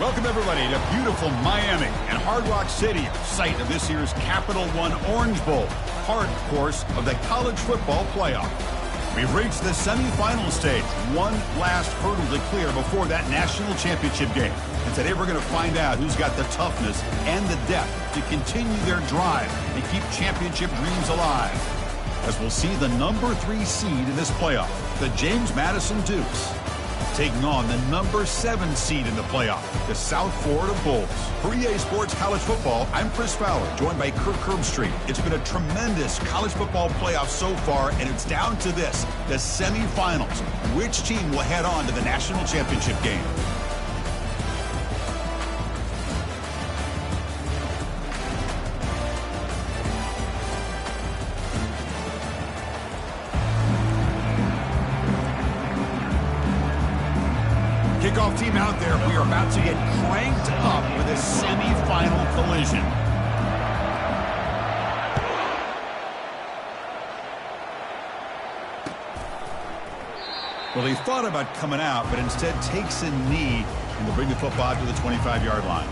Welcome, everybody, to beautiful Miami and Hard Rock Stadium, site of this year's Capital One Orange Bowl, part, of course, of the college football playoff. We've reached the semifinal stage, one last hurdle to clear before that national championship game. And today we're going to find out who's got the toughness and the depth to continue their drive and keep championship dreams alive. As we'll see the number 3 seed in this playoff, the James Madison Dukes, taking on the number 7 seed in the playoff, the South Florida Bulls. For EA Sports College Football, I'm Chris Fowler, joined by Kirk Herbstreit. It's been a tremendous college football playoff so far, and it's down to this, the semifinals. Which team will head on to the national championship game? Kickoff team out there. We are about to get cranked up with a semifinal collision. Well, he thought about coming out, but instead takes a knee and will bring the football to the 25-yard line.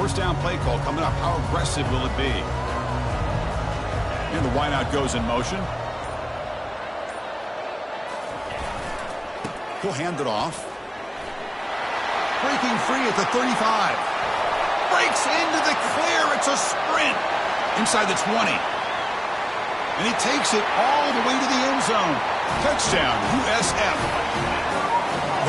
First down play call coming up. How aggressive will it be? And the wideout goes in motion. He'll hand it off. Breaking free at the 35. Breaks into the clear. It's a sprint. Inside the 20. And he takes it all the way to the end zone. Touchdown, USF.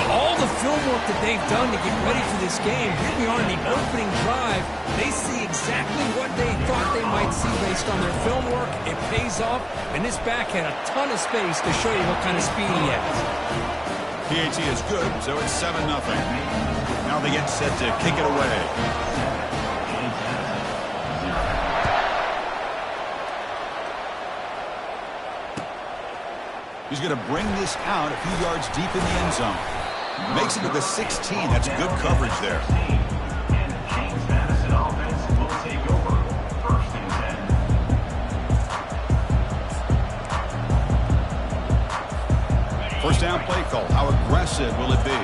All the film work that they've done to get ready for this game, here we are in the opening drive. They see exactly what they thought they might see based on their film work. It pays off, and this back had a ton of space to show you what kind of speed he has. PAT is good, so it's 7-0. Now they get set to kick it away. He's going to bring this out a few yards deep in the end zone. Makes it to the 16. That's good coverage there. First down play call. How aggressive will it be?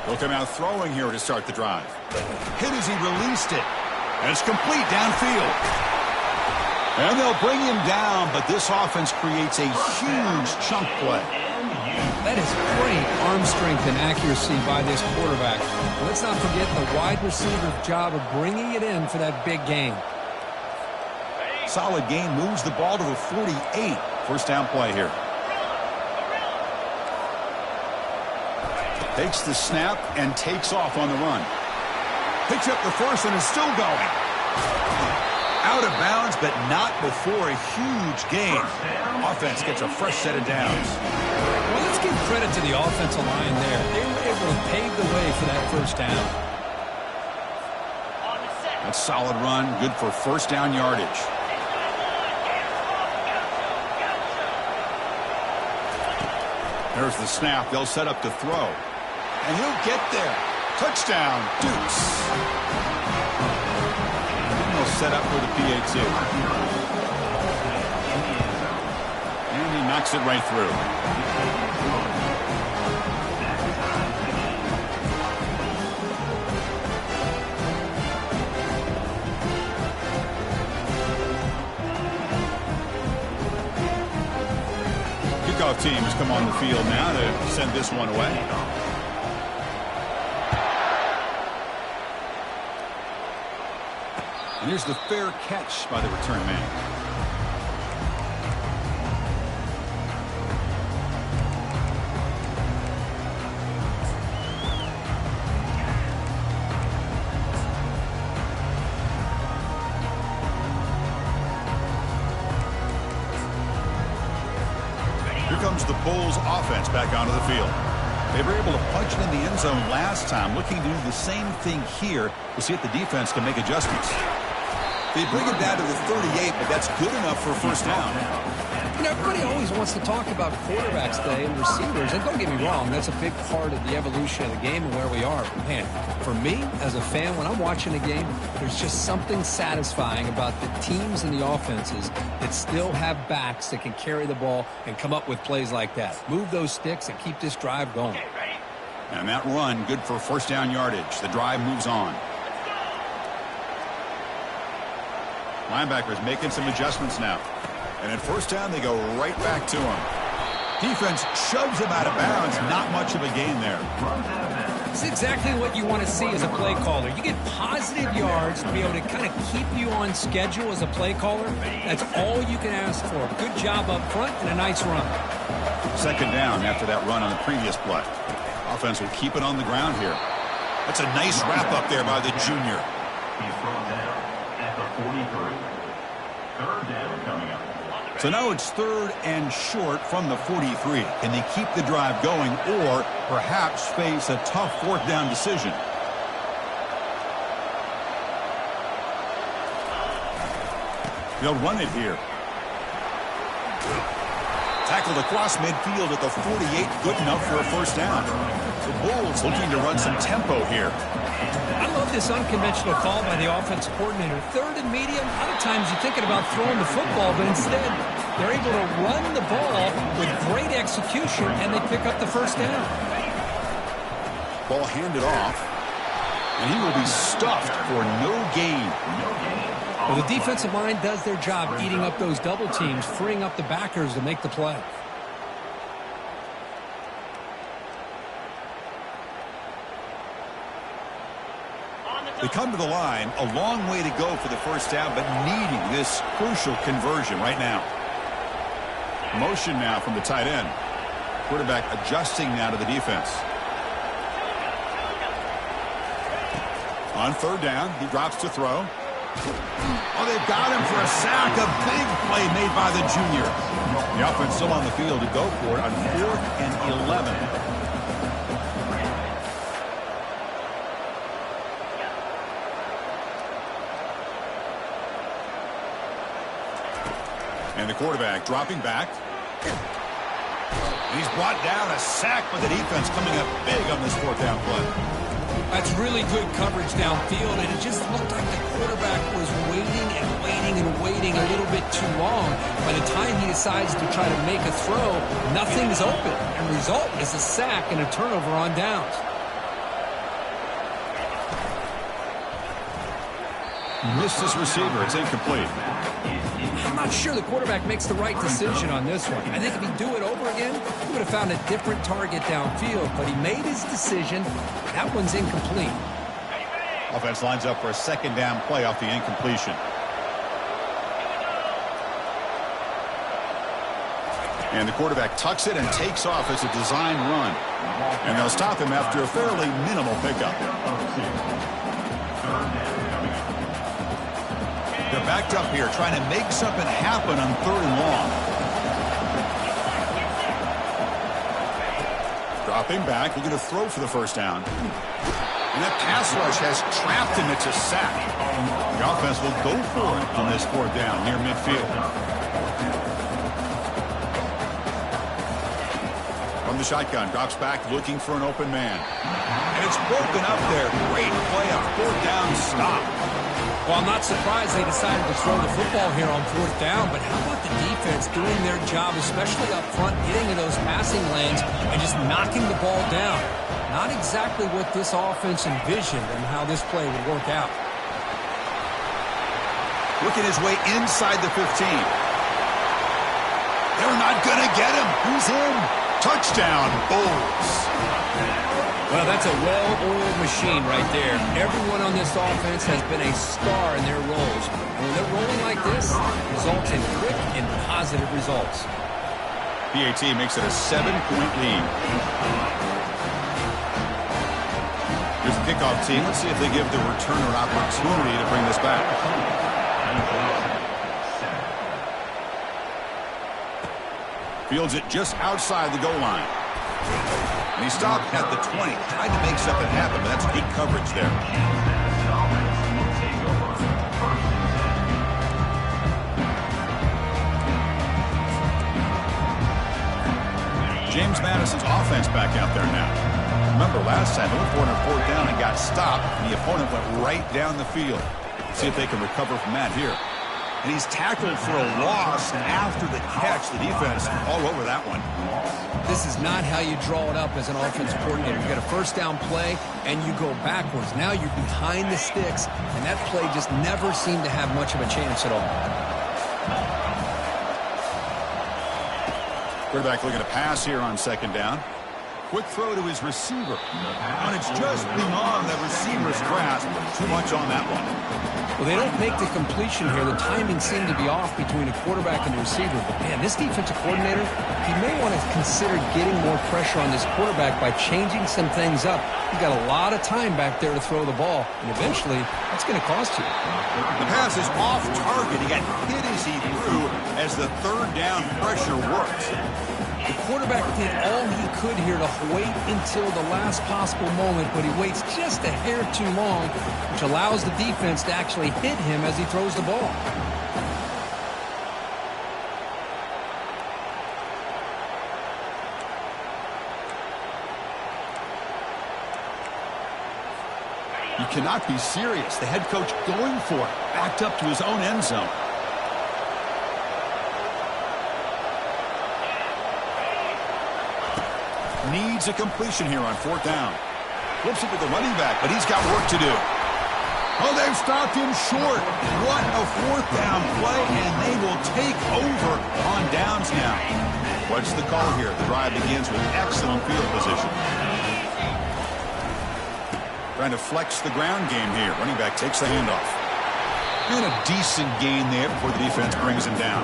He'll come out throwing here to start the drive. Hit as he released it. And it's complete downfield. And they'll bring him down, but this offense creates a huge chunk play. That is great arm strength and accuracy by this quarterback. Let's not forget the wide receiver's job of bringing it in for that big gain. Solid gain, moves the ball to the 48. First down play here. Takes the snap and takes off on the run. Picks up the first and is still going. Out of bounds, but not before a huge gain. Offense gets a fresh set of downs. Well, let's give credit to the offensive line there. They were able to pave the way for that first down. That's solid run, good for first down yardage. There's the snap. They'll set up to throw. And he'll get there. Touchdown, Dukes. They'll set up for the PAT. And he knocks it right through. Kickoff team has come on the field now to send this one away. And here's the fair catch by the return man. Here comes the Bulls offense back onto the field. They were able to punch it in the end zone last time, looking to do the same thing here to see if the defense can make adjustments. They bring it down to the 38, but that's good enough for a first down. You know, everybody always wants to talk about quarterbacks today and receivers, and don't get me wrong, that's a big part of the evolution of the game and where we are. But man, for me, as a fan, when I'm watching a game, there's just something satisfying about the teams and the offenses that still have backs that can carry the ball and come up with plays like that. Move those sticks and keep this drive going. And that run, good for first down yardage. The drive moves on. Linebackers making some adjustments now. And at first down, they go right back to him. Defense shoves him out of bounds. Not much of a gain there. It's exactly what you want to see as a play caller. You get positive yards to be able to kind of keep you on schedule as a play caller. That's all you can ask for. Good job up front and a nice run. Second down after that run on the previous play. Offense will keep it on the ground here. That's a nice wrap up there by the junior. He's thrown down at the 43. Third down coming up. So now it's third and short from the 43. Can they keep the drive going or perhaps face a tough fourth down decision? They'll run it here. Tackled across midfield at the 48. Good enough for a first down. The Bulls looking to run some tempo here. I love this unconventional call by the offensive coordinator. Third and medium, a lot of times you're thinking about throwing the football, but instead they're able to run the ball with great execution, and they pick up the first down. Ball handed off, and he will be stuffed for no gain. Well, the defensive line does their job eating up those double teams, freeing up the backers to make the play. They come to the line, a long way to go for the first down, but needing this crucial conversion right now. Motion now from the tight end. Quarterback adjusting now to the defense. On third down, he drops to throw. Oh, they've got him for a sack. A big play made by the junior. The offense still on the field to go for it on 4th and 11. And the quarterback dropping back. And he's brought down, a sack by the defense coming up big on this fourth down play. That's really good coverage downfield, and it just looked like the quarterback was waiting and waiting and waiting a little bit too long. By the time he decides to try to make a throw, nothing's open. And the result is a sack and a turnover on downs. Missed his receiver. It's incomplete. I'm not sure the quarterback makes the right decision on this one. I think if he'd do it over again, he would have found a different target downfield. But he made his decision. That one's incomplete. Offense lines up for a second down play off the incompletion. And the quarterback tucks it and takes off as a design run. And they'll stop him after a fairly minimal pickup. They're backed up here trying to make something happen on third and long. Dropping back, looking to throw for the first down. And that pass rush has trapped him. It's a sack. The offense will go for it on this fourth down near midfield. From the shotgun, drops back looking for an open man. And it's broken up there. Great play on fourth down stop. Well, I'm not surprised they decided to throw the football here on fourth down, but how about the defense doing their job, especially up front, getting in those passing lanes and just knocking the ball down? Not exactly what this offense envisioned and how this play would work out. Working his way inside the 15. They're not going to get him. Who's in? Touchdown, Bulls. Well, that's a well-oiled machine right there. Everyone on this offense has been a star in their roles. And when they're rolling like this, it results in quick and positive results. PAT makes it a 7-point lead. Here's the kickoff team. Let's see if they give the returner an opportunity to bring this back. Fields it just outside the goal line. And he stopped at the 20. Tried to make something happen, but that's good coverage there. James Madison's offense back out there now. Remember, last time they went for it on 4th down and got stopped, and the opponent went right down the field. Let's see if they can recover from that here. And he's tackled for a loss after the catch. The defense all over that one. This is not how you draw it up as an offensive coordinator. You got a first down play, and you go backwards. Now you're behind the sticks, and that play just never seemed to have much of a chance at all. Quarterback looking to pass here on 2nd down. Quick throw to his receiver. And it's just beyond the receiver's grasp. Too much on that one. Well, they don't make the completion here. The timing seemed to be off between a quarterback and a receiver. But, man, this defensive coordinator, he may want to consider getting more pressure on this quarterback by changing some things up. He's got a lot of time back there to throw the ball, and eventually that's going to cost you. The pass is off target. He got hit as he threw as the 3rd down pressure works. The quarterback did all he could here to wait until the last possible moment, but he waits just a hair too long, which allows the defense to actually hit him as he throws the ball. You cannot be serious. The head coach going for it, backed up to his own end zone. Needs a completion here on 4th down. Flips it to the running back, but he's got work to do. Oh, they've stopped him short. What a 4th down play, and they will take over on downs now. What's the call here? The drive begins with excellent field position. Trying to flex the ground game here. Running back takes the handoff. And a decent gain there before the defense brings him down.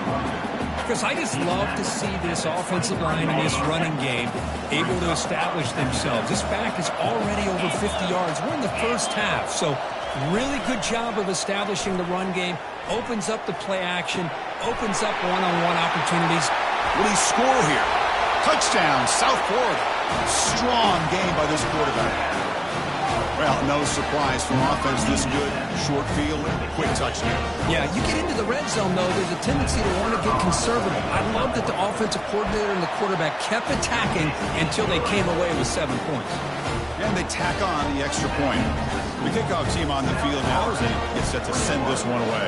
Chris, I just love to see this offensive line and this running game able to establish themselves. This back is already over 50 yards. We're in the first half, so really good job of establishing the run game. Opens up the play action, opens up one-on-one opportunities. Will he score here? Touchdown, South Florida. Strong game by this quarterback. Well, no surprise from offense this good. Short field, quick touchdown. Yeah, you get into the red zone, though, there's a tendency to want to get conservative. I love that the offensive coordinator and the quarterback kept attacking until they came away with 7 points. And they tack on the extra point. The kickoff team on the field now as they get set to send this one away.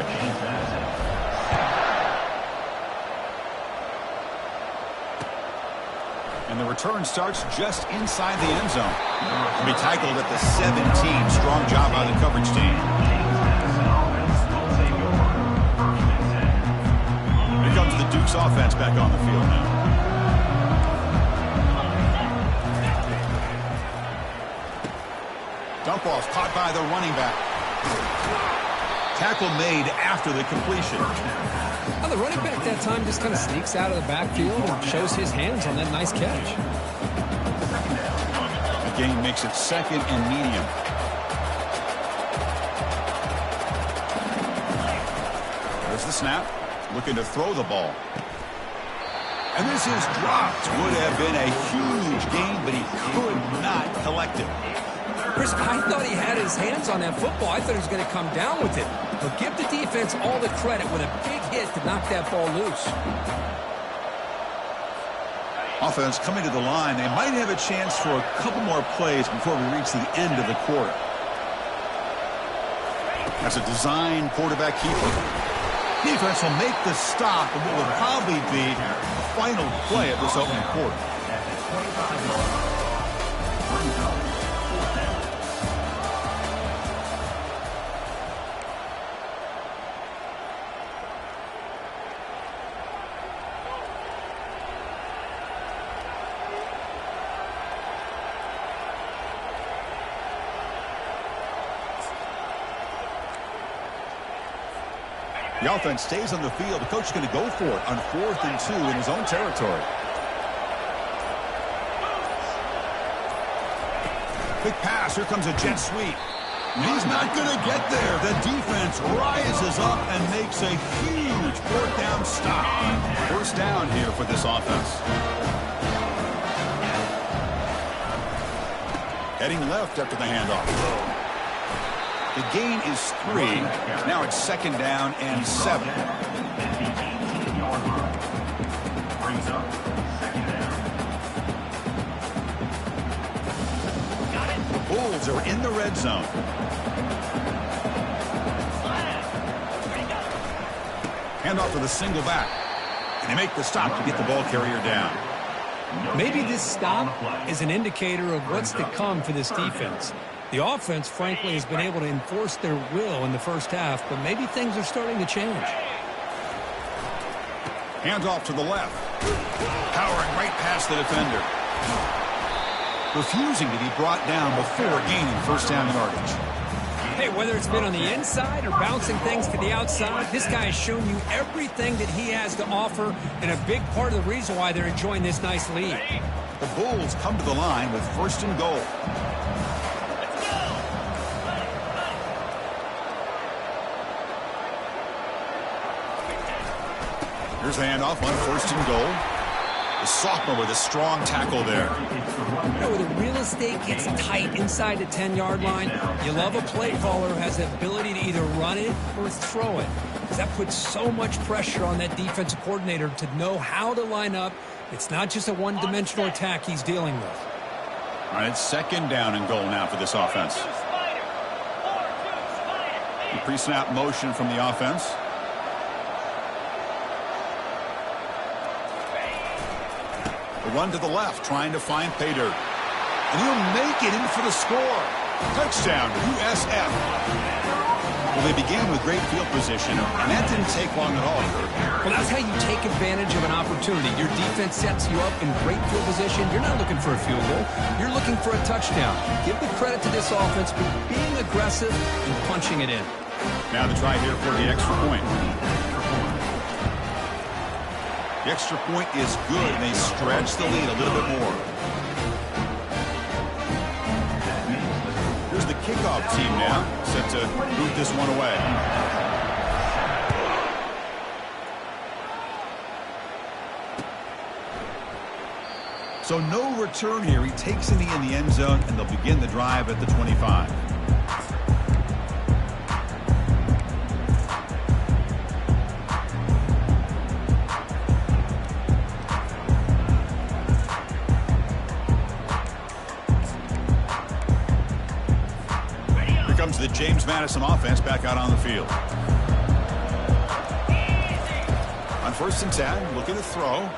And the return starts just inside the end zone. He'll be tackled at the 17. Strong job by the coverage team. Here comes the Duke's offense back on the field now. Dump off caught by the running back. Tackle made after the completion. Well, the running back that time just kind of sneaks out of the backfield and shows his hands on that nice catch. The gain makes it 2nd and medium. There's the snap. Looking to throw the ball. And this is dropped. Would have been a huge gain, but he could not collect it. Chris, I thought he had his hands on that football. I thought he was going to come down with it. But give the defense all the credit with a big hit to knock that ball loose. Offense coming to the line. They might have a chance for a couple more plays before we reach the end of the quarter. That's a design quarterback keeper. Defense will make the stop and what will probably be the final play of this opening quarter. The offense stays on the field. The coach is going to go for it on 4th and 2 in his own territory. Quick pass. Here comes a jet sweep. He's not going to get there. The defense rises up and makes a huge 4th down stop. 1st down here for this offense. Heading left after the handoff. The gain is 3. Now it's 2nd down and 7. Bulls are in the red zone. Hand off to the single back. And they make the stop to get the ball carrier down. Maybe this stop is an indicator of what's to come for this defense. The offense, frankly, has been able to enforce their will in the first half, but maybe things are starting to change. Hands off to the left. Powering right past the defender. Refusing to be brought down before gaining first down yardage. Hey, whether it's been on the inside or bouncing things to the outside, this guy has shown you everything that he has to offer, and a big part of the reason why they're enjoying this nice lead. The Bulls come to the line with first and goal. Here's the handoff on first and goal. The sophomore with a strong tackle there. You know, when the real estate gets tight inside the 10-yard line, you love a play caller who has the ability to either run it or throw it, because that puts so much pressure on that defensive coordinator to know how to line up. It's not just a one-dimensional attack he's dealing with. All right, it's second down and goal now for this offense. The pre-snap motion from the offense. The run to the left, trying to find pay dirt. And he'll make it in for the score. Touchdown, USF. Well, they began with great field position, and that didn't take long at all. Well, that's how you take advantage of an opportunity. Your defense sets you up in great field position. You're not looking for a field goal. You're looking for a touchdown. Give the credit to this offense for being aggressive and punching it in. Now the try here for the extra point. The extra point is good, and they stretch the lead a little bit more. Here's the kickoff team now, set to boot this one away. So no return here. He takes it in the end zone, and they'll begin the drive at the 25. The James Madison offense back out on the field. On first and 10, looking to throw.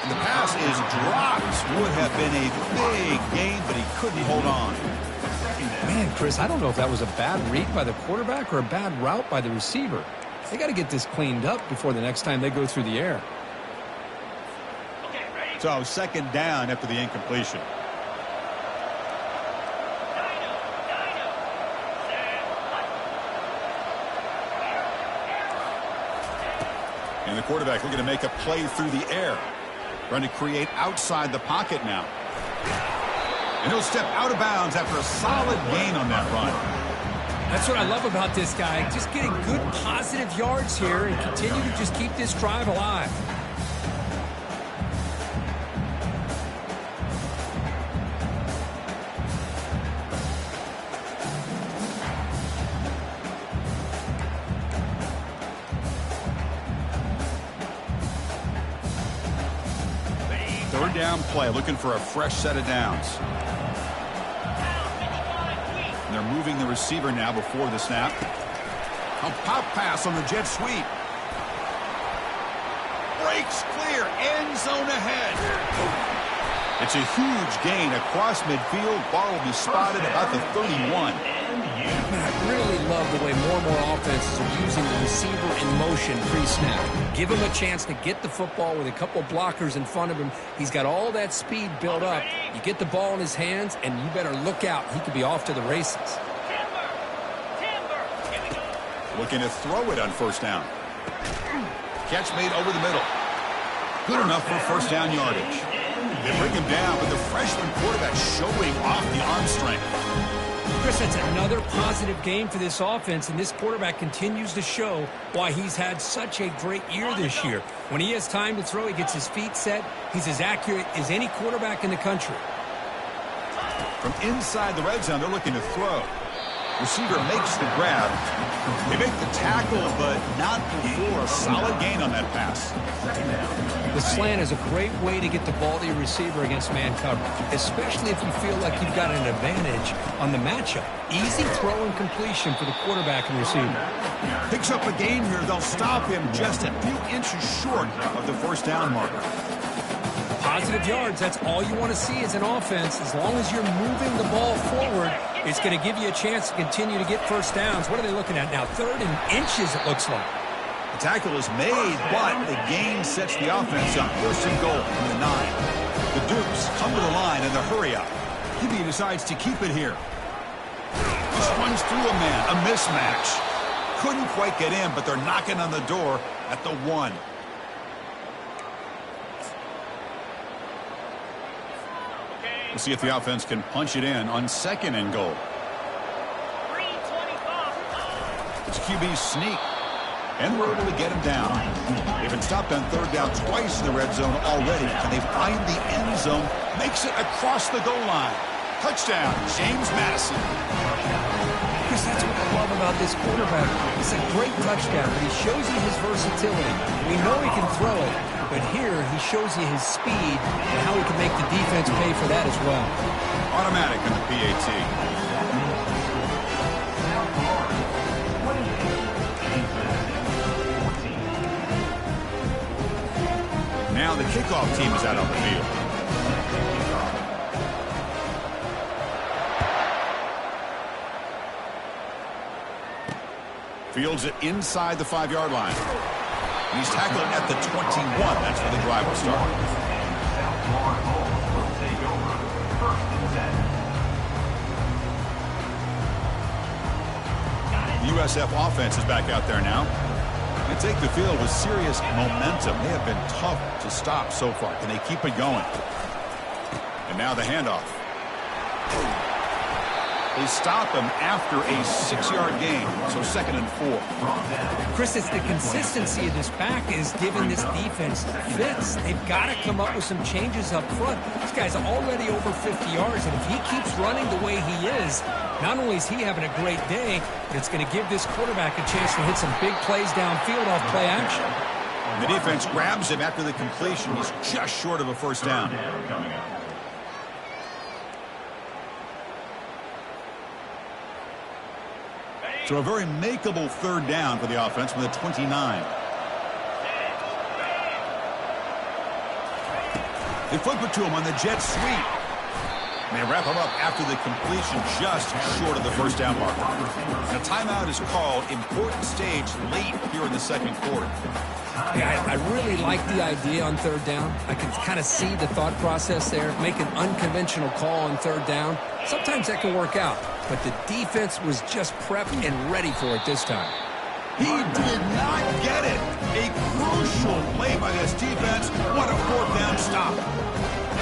And the pass is dropped. Would have been a big gain, but he couldn't hold on. Man, Chris, I don't know if that was a bad read by the quarterback or a bad route by the receiver. They got to get this cleaned up before the next time they go through the air. So second down after the incompletion. And the quarterback looking to make a play through the air. Trying to create outside the pocket now. And he'll step out of bounds after a solid gain on that run. That's what I love about this guy. Just getting good positive yards here and continue to just keep this drive alive. Third down play, looking for a fresh set of downs. And they're moving the receiver now before the snap. A pop pass on the jet sweep. Breaks clear, end zone ahead. It's a huge gain across midfield. Ball will be spotted about the 31. I really love the way more and more offenses are using the receiver in motion pre-snap. Give him a chance to get the football with a couple blockers in front of him. He's got all that speed built up. You get the ball in his hands, and you better look out. He could be off to the races. Looking to throw it on first down. Catch made over the middle. Good enough for first down yardage. They bring him down, but the freshman quarterback showing off the arm strength. Chris, that's another positive game for this offense, and this quarterback continues to show why he's had such a great year this year. When he has time to throw, he gets his feet set. He's as accurate as any quarterback in the country. From inside the red zone, they're looking to throw. Receiver makes the grab. They make the tackle, but not before a solid gain on that pass. The slant is a great way to get the ball to your receiver against man coverage, especially if you feel like you've got an advantage on the matchup. Easy throw and completion for the quarterback and receiver. Picks up a gain here. They'll stop him just a few inches short of the first down marker. Positive yards, that's all you want to see as an offense. As long as you're moving the ball forward, it's going to give you a chance to continue to get first downs. What are they looking at now? 3rd and inches, it looks like. The tackle is made, but the gain sets the offense up. 1st and goal from the 9. The Dukes come to the line in the hurry-up. Hibby decides to keep it here. Just runs through a man, a mismatch. Couldn't quite get in, but they're knocking on the door at the 1. We'll see if the offense can punch it in on 2nd and goal. It's QB sneak. And we're able to get him down. They've been stopped on 3rd down twice in the red zone already. Can they find the end zone? Makes it across the goal line. Touchdown, James Madison. Chris, that's what I love about this quarterback. It's a great touchdown, but he shows you his versatility. We know he can throw it, but here he shows you his speed and how he can make the defense pay for that as well. Automatic in the PAT. Now the kickoff team is out on the field. Fields it inside the 5-yard line. He's tackled at the 21. That's where the drive will start. The USF offense is back out there now. They take the field with serious momentum. They have been tough to stop so far. Can they keep it going? And now the handoff. They stop him after a 6-yard gain, so 2nd and 4. Chris, it's the consistency of this back is giving this defense fits. They've got to come up with some changes up front. This guy's already over 50 yards, and if he keeps running the way he is, not only is he having a great day, but it's going to give this quarterback a chance to hit some big plays downfield off play action. The defense grabs him after the completion. He's just short of a first down. So a very makeable 3rd down for the offense from the 29. They flip it to him on the jet sweep. And they wrap him up after the completion just short of the first down marker. And a timeout is called. Important stage late here in the 2nd quarter. Yeah, I really like the idea on 3rd down. I can kind of see the thought process there. Make an unconventional call on 3rd down. Sometimes that can work out. But the defense was just prepped and ready for it this time. He did not get it. A crucial play by this defense. What a 4th down stop.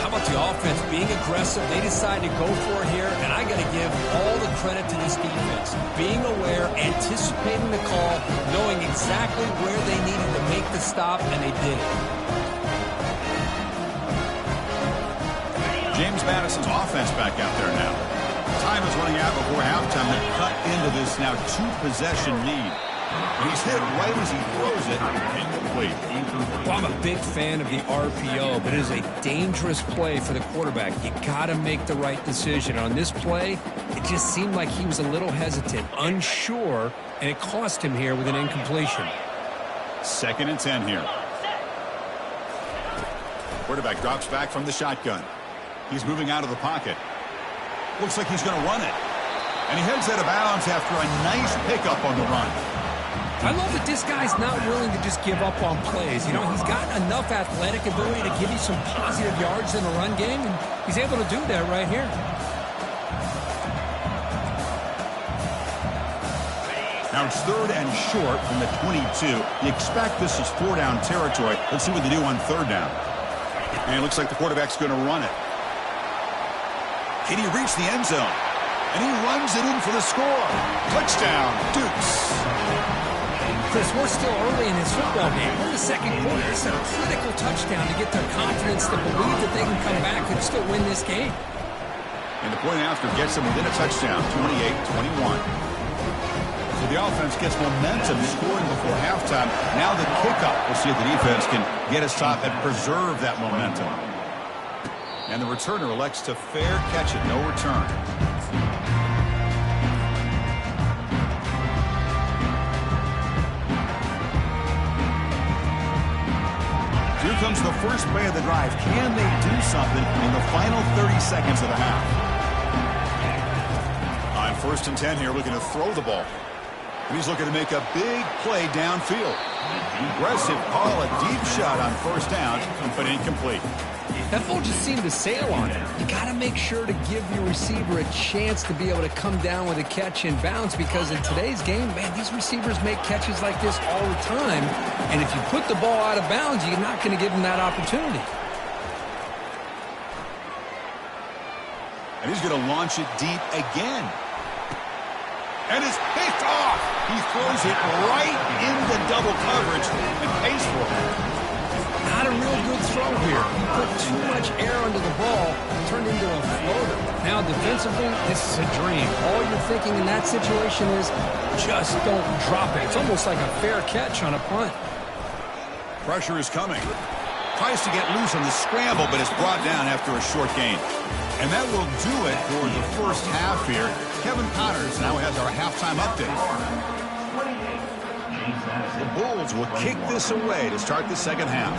How about the offense being aggressive? They decided to go for it here, and I got to give all the credit to this defense. Being aware, anticipating the call, knowing exactly where they needed to make the stop, and they did it. James Madison's offense back out there now. Time is running out before halftime. They cut into this now 2-possession lead. And he's hit right as he throws it incomplete. Well, I'm a big fan of the RPO, but it is a dangerous play for the quarterback. You got to make the right decision. On this play, it just seemed like he was a little hesitant, unsure, and it cost him here with an incompletion. 2nd and 10 here. Quarterback drops back from the shotgun. He's moving out of the pocket. Looks like he's going to run it. And he heads out of bounds after a nice pickup on the run. I love that this guy's not willing to just give up on plays. You know, he's got enough athletic ability to give you some positive yards in the run game, and he's able to do that right here. Now it's 3rd and short from the 22. You expect this is 4-down territory. Let's see what they do on 3rd down. And it looks like the quarterback's going to run it. Can he reach the end zone? And he runs it in for the score. Touchdown, Dukes. Chris, we're still early in this football game. We're in the 2nd quarter. It's a critical touchdown to get their confidence to believe that they can come back and still win this game. And the point after gets them within a touchdown, 28-21. So the offense gets momentum scoring before halftime. Now the kickoff. We'll see if the defense can get a stop and preserve that momentum. And the returner elects to fair catch it. No return. Here comes the first play of the drive. Can they do something in the final 30 seconds of the half? On 1st and 10 here, looking to throw the ball. And he's looking to make a big play downfield. Aggressive call, a deep shot on 1st down, but incomplete. That ball just seemed to sail on it. You got to make sure to give your receiver a chance to be able to come down with a catch and bounce, because in today's game, man, these receivers make catches like this all the time. And if you put the ball out of bounds, you're not going to give them that opportunity. And he's going to launch it deep again. And it's picked off. He throws it right into double coverage and pays for it. Not a real good throw here. He put too much air under the ball, turned into a floater. Now defensively, this is a dream. All you're thinking in that situation is just don't drop it. It's almost like a fair catch on a punt. Pressure is coming. Tries to get loose on the scramble, but it's brought down after a short gain. And that will do it for the first half here. Kevin Connors now has our halftime update. The Bulls will kick this away to start the second half.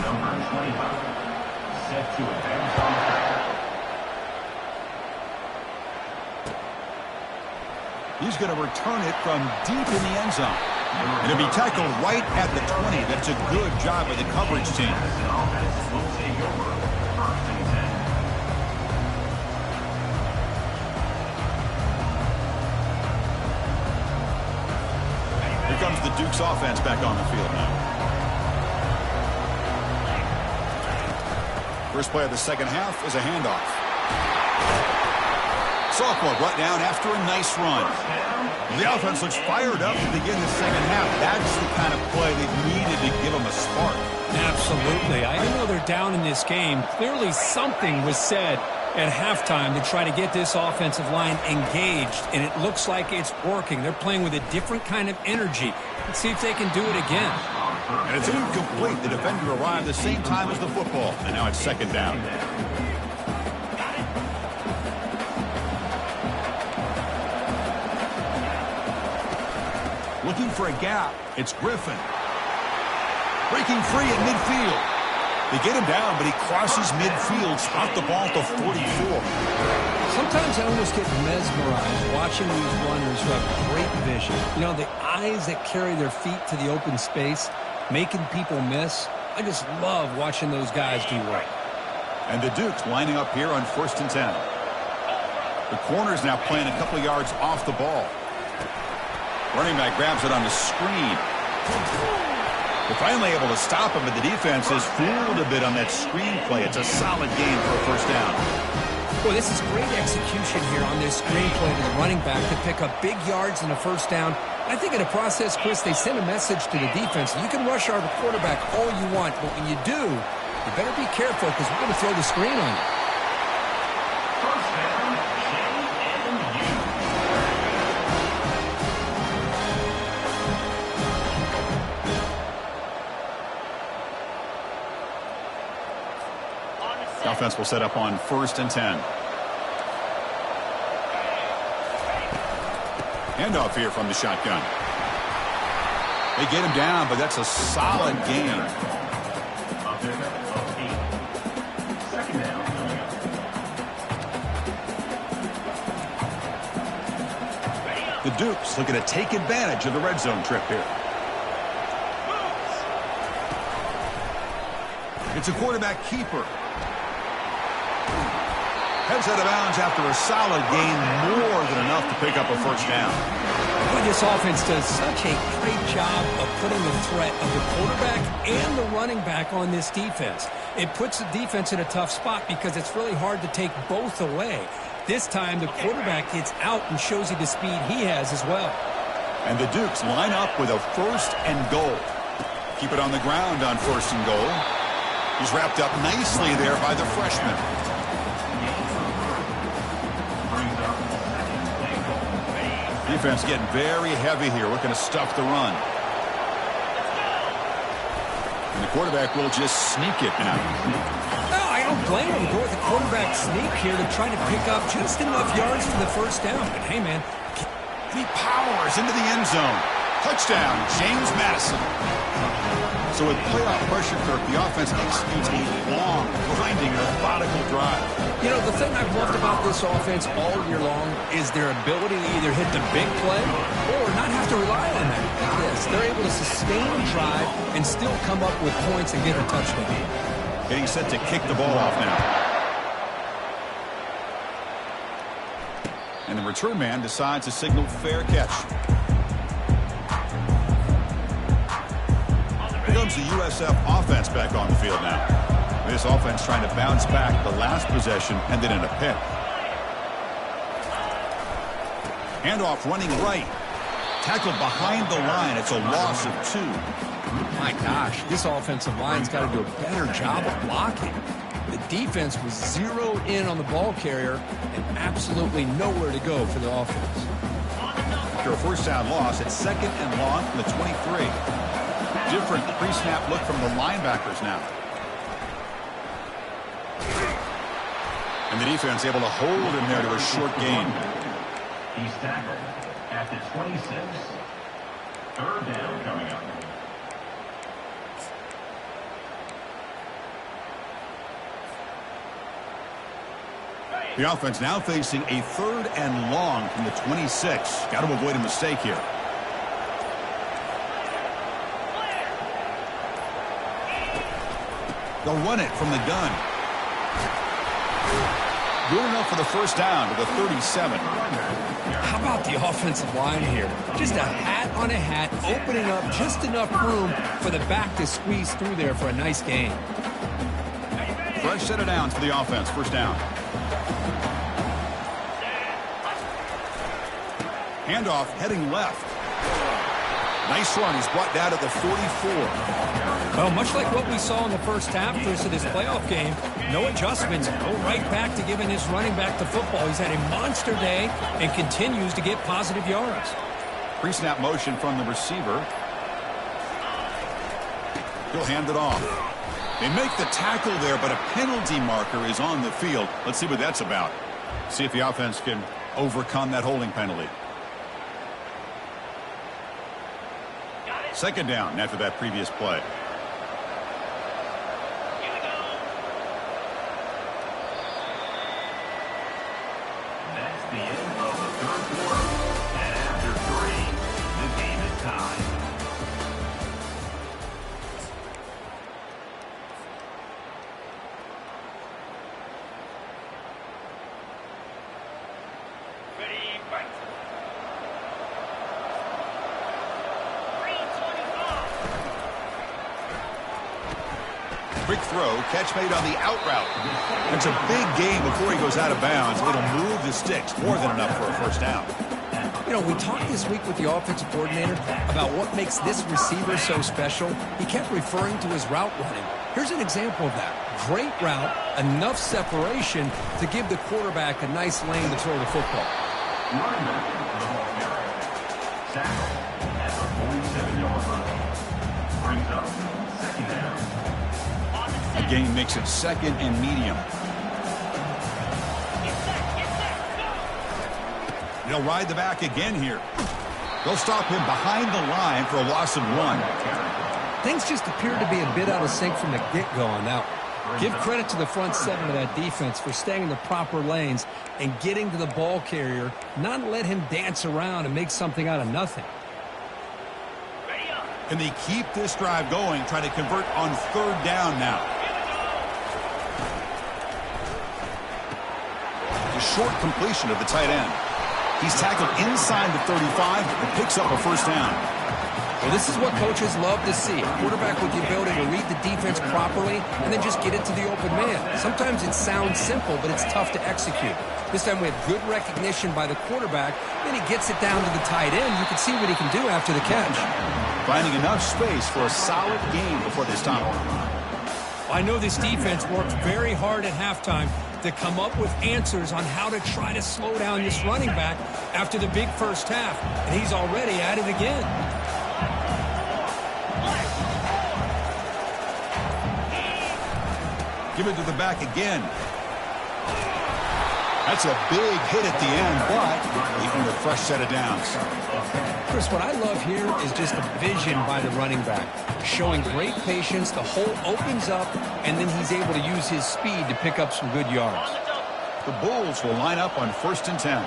He's going to return it from deep in the end zone. And it'll be tackled right at the 20. That's a good job by the coverage team. Here comes the Dukes offense back on the field now. First play of the second half is a handoff. Sophomore brought down after a nice run. The offense looks fired up to begin the second half. That's the kind of play they've needed to give them a spark. Absolutely. I know they're down in this game. Clearly something was said at halftime to try to get this offensive line engaged, and it looks like it's working. They're playing with a different kind of energy. Let's see if they can do it again. And it's incomplete. The defender arrived the same time as the football, and now it's second down. Looking for a gap. It's Griffin. Breaking free at midfield. They get him down, but he crosses midfield, spot the ball to 44. Sometimes I almost get mesmerized watching these runners who have great vision. You know, the eyes that carry their feet to the open space, making people miss. I just love watching those guys do work. And the Dukes lining up here on 1st and 10. The corner's now playing a couple of yards off the ball. Running back grabs it on the screen. They're finally able to stop him, but the defense is fooled a bit on that screen play. It's a solid gain for a first down. Boy, this is great execution here on this screen play to the running back to pick up big yards and a first down. I think in the process, Chris, they send a message to the defense. You can rush our quarterback all you want, but when you do, you better be careful because we're going to throw the screen on you. First down, J&U. The offense will set up on 1st and 10. Handoff here from the shotgun. They get him down, but that's a solid gain. Second down. The Dukes looking to take advantage of the red zone trip here. It's a quarterback keeper. Heads out of bounds after a solid gain, more than enough to pick up a first down. Boy, this offense does such a great job of putting the threat of the quarterback and the running back on this defense. It puts the defense in a tough spot because it's really hard to take both away. This time, the quarterback gets out and shows you the speed he has as well. And the Dukes line up with a 1st and goal. Keep it on the ground on 1st and goal. He's wrapped up nicely there by the freshman. Defense getting very heavy here, looking to stuff the run. And the quarterback will just sneak it now. No, I don't blame him. Go with the quarterback sneak here to try to pick up just enough yards for the first down. But hey, man. He powers into the end zone. Touchdown, James Madison. So with playoff pressure, Kirk, the offense executes a long, grinding, methodical drive. You know, the thing I've loved about this offense all year long is their ability to either hit the big play or not have to rely on that. Yes, they're able to sustain a drive and still come up with points and get a touchdown. Getting set to kick the ball off now. And the return man decides to signal fair catch. Here comes the USF offense back on the field now. This offense trying to bounce back the last possession and then in a pick. Handoff running right. Tackled behind the line. It's a loss of 2. My gosh, this offensive line's got to do a better job of blocking. The defense was zeroed in on the ball carrier and absolutely nowhere to go for the offense. After a first down loss, it's 2nd and long from the 23. Different pre-snap look from the linebackers now. And the defense able to hold him there to a short gain. He's tackled at the 26. 3rd down coming up. The offense now facing a 3rd and long from the 26. Got to avoid a mistake here. They'll run it from the gun. Good enough for the first down to the 37. How about the offensive line here? Just a hat on a hat, opening up just enough room for the back to squeeze through there for a nice gain. Fresh set of downs for the offense. First down. Handoff heading left. Nice run. He's brought down to the 44. Well, much like what we saw in the first half of this playoff game, no adjustments, go right back to giving his running back the football. He's had a monster day and continues to get positive yards. Pre-snap motion from the receiver. He'll hand it off. They make the tackle there, but a penalty marker is on the field. Let's see what that's about. See if the offense can overcome that holding penalty. 2nd down after that previous play. That's the end of the 3rd quarter. And after 3, the game is tied. Ready, fight! Quick throw, catch made on the out route. It's a big gain before he goes out of bounds. It'll move the sticks, more than enough for a first down. You know, we talked this week with the offensive coordinator about what makes this receiver so special. He kept referring to his route running. Here's an example of that. Great route, enough separation to give the quarterback a nice lane to throw the football. Running back to the ball carrier. Tackled at the 47-yard line. Brings up 2nd down. The gain makes it 2nd and medium. They'll ride the back again here. They'll stop him behind the line for a loss of 1. Things just appear to be a bit out of sync from the get-go on that. Give credit to the front 7 of that defense for staying in the proper lanes and getting to the ball carrier, not let him dance around and make something out of nothing. Can they keep this drive going, trying to convert on 3rd down now? A short completion of the tight end. He's tackled inside the 35 and picks up a first down. Well, this is what coaches love to see. A quarterback with the ability to read the defense properly and then just get it to the open man. Sometimes it sounds simple, but it's tough to execute. This time we have good recognition by the quarterback. Then he gets it down to the tight end. You can see what he can do after the catch. Finding enough space for a solid gain before they stop. I know this defense worked very hard at halftime to come up with answers on how to try to slow down this running back after the big first half, and he's already at it again. Give it to the back again. That's a big hit at the end, but leaving a fresh set of downs. Chris, what I love here is just the vision by the running back, showing great patience. The hole opens up, and then he's able to use his speed to pick up some good yards. The Bulls will line up on 1st and 10.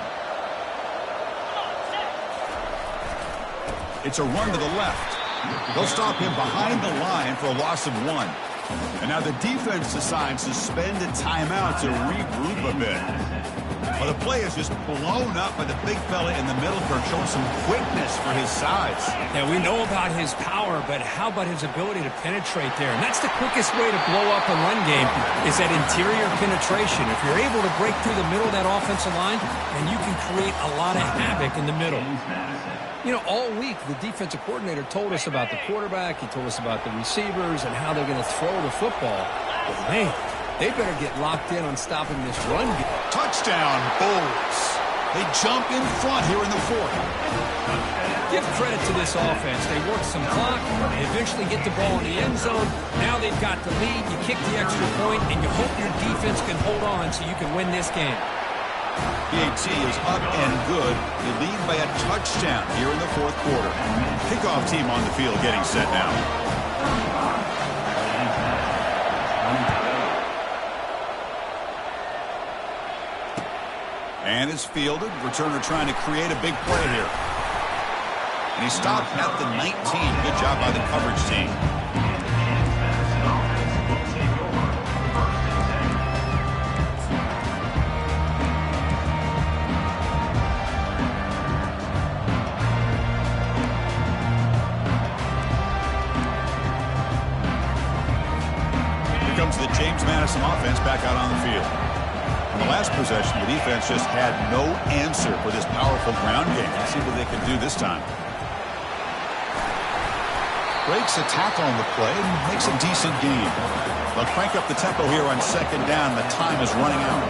It's a run to the left. They'll stop him behind the line for a loss of 1. And now the defense decides to spend a timeout to regroup a bit. Well, the play is just blown up by the big fella in the middle, showing some quickness for his size. Yeah, we know about his power, but how about his ability to penetrate there? And that's the quickest way to blow up a run game, is that interior penetration. If you're able to break through the middle of that offensive line, then you can create a lot of havoc in the middle. You know, all week, the defensive coordinator told us about the quarterback. He told us about the receivers and how they're going to throw the football. But, man, they better get locked in on stopping this run game. Touchdown, Bulls. They jump in front here in the 4th. Give credit to this offense. They work some clock. They eventually get the ball in the end zone. Now they've got the lead. You kick the extra point, and you hope your defense can hold on so you can win this game. PAT is up and good. They lead by a touchdown here in the 4th quarter. Kickoff team on the field getting set now. And is fielded. Returner trying to create a big play here. And he stopped at the 19. Good job by the coverage team. The James Madison offense back out on the field. In the last possession, the defense just had no answer for this powerful ground game. Let's see what they can do this time. Breaks a tackle on the play and makes a decent gain. They'll crank up the tempo here on 2nd down. The time is running out.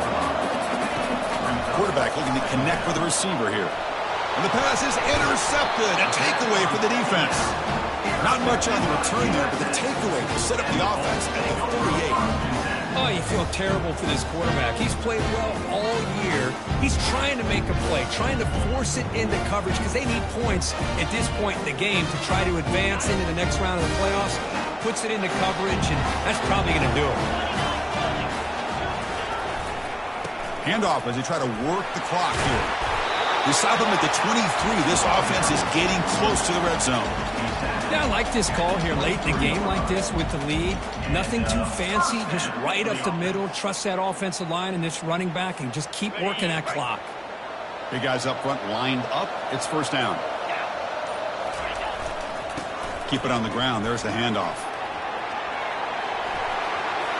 Quarterback looking to connect with the receiver here. And the pass is intercepted. A takeaway for the defense. Not much on the return there, but the takeaway will set up the offense at the 48. Oh, you feel terrible for this quarterback. He's played well all year. He's trying to make a play, trying to force it into coverage because they need points at this point in the game to try to advance into the next round of the playoffs. Puts it into coverage, and that's probably going to do it. Handoff as they try to work the clock here. They stop him at the 23. This offense is getting close to the red zone. Yeah, I like this call here late in the game like this with the lead. Nothing too fancy, just right up the middle. Trust that offensive line and this running back and just keep working that clock. Big guys up front lined up. It's 1st down. Keep it on the ground. There's the handoff.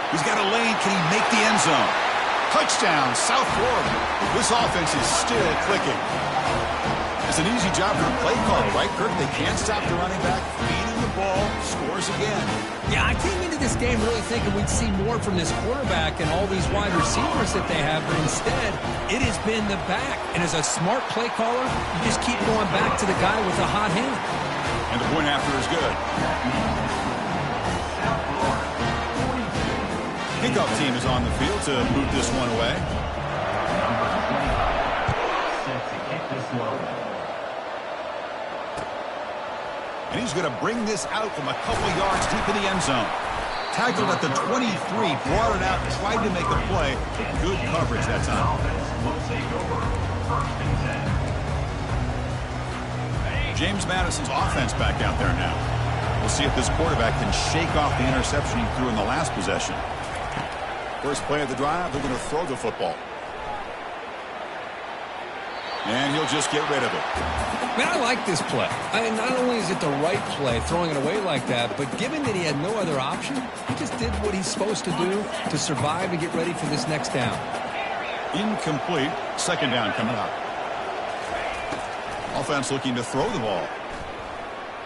He's got a lane. Can he make the end zone? Touchdown, South Florida. This offense is still clicking. It's an easy job for the play caller, right, Kirk? They can't stop the running back, feeding the ball, scores again. Yeah, I came into this game really thinking we'd see more from this quarterback and all these wide receivers that they have, but instead, it has been the back. And as a smart play caller, you just keep going back to the guy with the hot hand. And the point after is good. Kickoff team is on the field to move this one away. And he's going to bring this out from a couple yards deep in the end zone. Tackled at the 23, brought it out, tried to make a play. Good coverage that time. James Madison's offense back out there now. We'll see if this quarterback can shake off the interception he threw in the last possession. First play of the drive, they're going to throw the football. And he'll just get rid of it. Man, I like this play. Not only is it the right play, throwing it away like that, but given that he had no other option, he just did what he's supposed to do to survive and get ready for this next down. Incomplete. 2nd down coming up. Offense looking to throw the ball.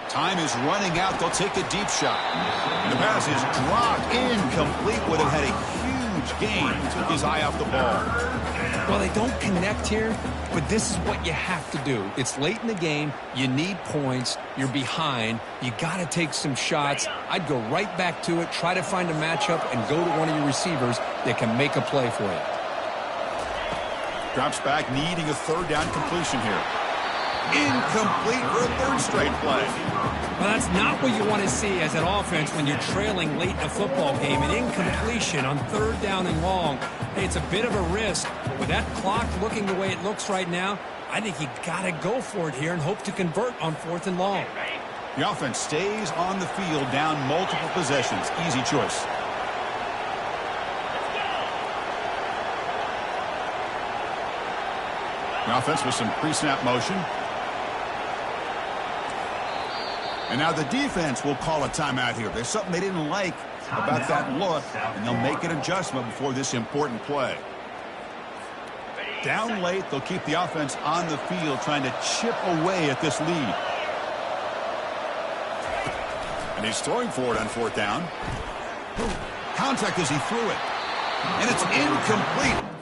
Time is running out. They'll take a deep shot. And the pass is dropped. Incomplete. Would have had a huge gain. Took his eye off the ball. Well, they don't connect here, but this is what you have to do. It's late in the game. You need points. You're behind. You got to take some shots. I'd go right back to it, try to find a matchup, and go to one of your receivers that can make a play for you. Drops back, needing a third down completion here. Incomplete for a third straight play. Well, that's not what you want to see as an offense when you're trailing late in a football game. An incompletion on third down and long. Hey, it's a bit of a risk. With that clock looking the way it looks right now, I think you got to go for it here and hope to convert on 4th and long. The offense stays on the field, down multiple possessions. Easy choice. The offense with some pre-snap motion. And now the defense will call a timeout here. There's something they didn't like about that look, and they'll make an adjustment before this important play. Down late, they'll keep the offense on the field trying to chip away at this lead. And he's throwing for it on 4th down. Contact as he threw it. And it's incomplete.